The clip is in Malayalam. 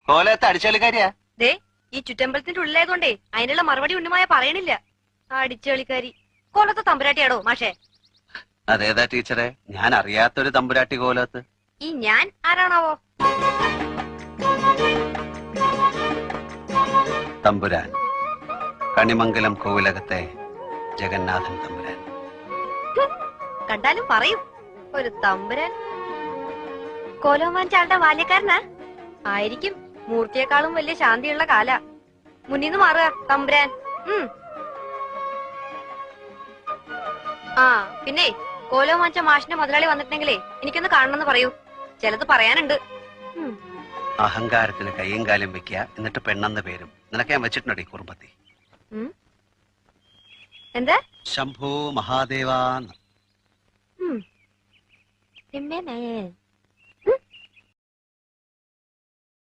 കോലത്തെ അടിച്ചുകളിക്കാരിയാ. ദേ ഈ ചുറ്റമ്പലത്തിന്റെ ഉള്ളിലായതുകൊണ്ടേ അതിനുള്ള മറുപടി ഉണ്ണിമായ പറയണില്ല. അടിച്ചുകളിക്കാരി കോലത്തെ തമ്പുരാട്ടിയാടോ മാഷേ? അതേതാ ടീച്ചറെ? ഞാൻ അറിയാത്തൊരു തമ്പുരാട്ടി കോലത്ത്. ഈ ഞാൻ ആരാണാവോ? തമ്പുരാൻ, കണിമംഗലം കോവിലകത്തെ ജഗന്നാഥൻ തമ്പുരാൻ. കണ്ടാലും പറയും ഒരു തമ്പുരാൻ. കോലോമാൻ ചാളുടെ ബാല്യക്കാരനാ ആയിരിക്കും. മൂർത്തിയെക്കാളും വലിയ ശാന്തിയുള്ള കാല. മുന്നിന്ന് മാറുക തമ്പുരാൻ. ആ പിന്നെ കോലോമാഞ്ച മാഷിന്റെ മുതലാളി വന്നിട്ടുണ്ടെങ്കിലേ എനിക്കൊന്ന് കാണണമെന്ന് പറയൂ. ചിലത് പറയാനുണ്ട്. അഹങ്കാരത്തിന് കയ്യും കാലും വെക്കുക, എന്നിട്ട് പെണ്ണെന്ന പേരും നിനക്ക് ഞാൻ വെച്ചിട്ടുണ്ടോ ഈ കുറുമ്പത്തി? എന്താ? ശംഭോ മഹാദേവാന്ന്.